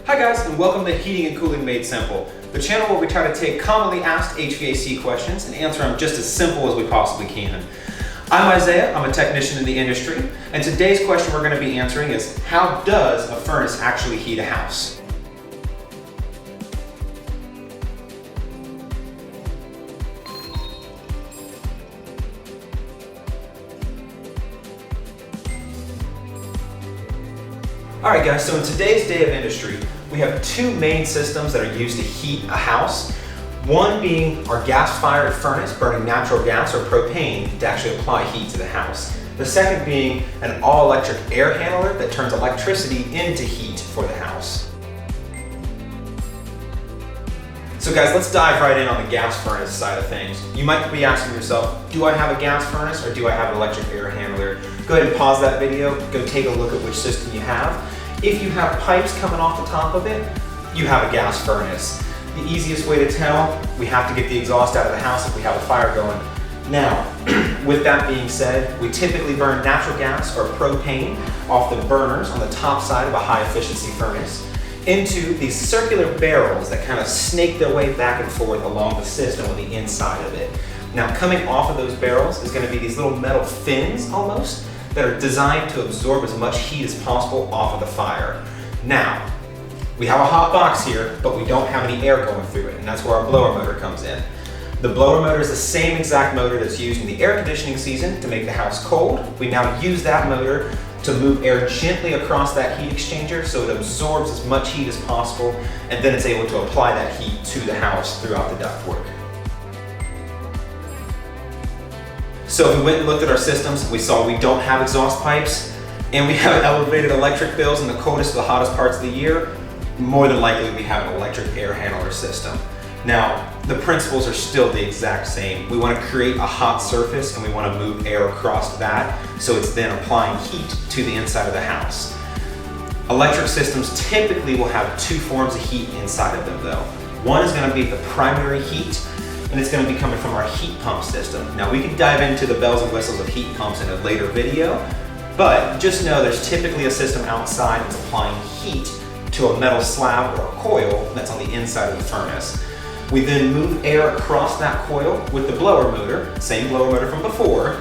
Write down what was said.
Hi guys, and welcome to Heating and Cooling Made Simple, the channel where we try to take commonly asked HVAC questions and answer them just as simple as we possibly can. I'm Isaiah, I'm a technician in the industry, and today's question we're going to be answering is, how does a furnace actually heat a house? Alright guys, so in today's day of industry, we have two main systems that are used to heat a house. One being our gas-fired furnace burning natural gas or propane to actually apply heat to the house. The second being an all-electric air handler that turns electricity into heat for the house. So guys, let's dive right in on the gas furnace side of things. You might be asking yourself, do I have a gas furnace or do I have an electric air handler? Go ahead and pause that video, go take a look at which system you have. If you have pipes coming off the top of it, you have a gas furnace. The easiest way to tell, we have to get the exhaust out of the house if we have a fire going. Now, with that being said, we typically burn natural gas or propane off the burners on the top side of a high efficiency furnace into these circular barrels that kind of snake their way back and forth along the system on the inside of it. Now, coming off of those barrels is going to be these little metal fins almost that are designed to absorb as much heat as possible off of the fire. Now, we have a hot box here, but we don't have any air going through it, and that's where our blower motor comes in. The blower motor is the same exact motor that's used in the air conditioning season to make the house cold. We now use that motor to move air gently across that heat exchanger so it absorbs as much heat as possible, and then it's able to apply that heat to the house throughout the ductwork. So if we went and looked at our systems, we saw we don't have exhaust pipes, and we have elevated electric bills in the coldest to the hottest parts of the year. More than likely we have an electric air handler system. Now, the principles are still the exact same. We want to create a hot surface and we want to move air across that so it's then applying heat to the inside of the house. Electric systems typically will have two forms of heat inside of them though. One is going to be the primary heat, and it's going to be coming from our heat pump system. Now we can dive into the bells and whistles of heat pumps in a later video, but just know there's typically a system outside that's applying heat to a metal slab or a coil that's on the inside of the furnace. We then move air across that coil with the blower motor, same blower motor from before,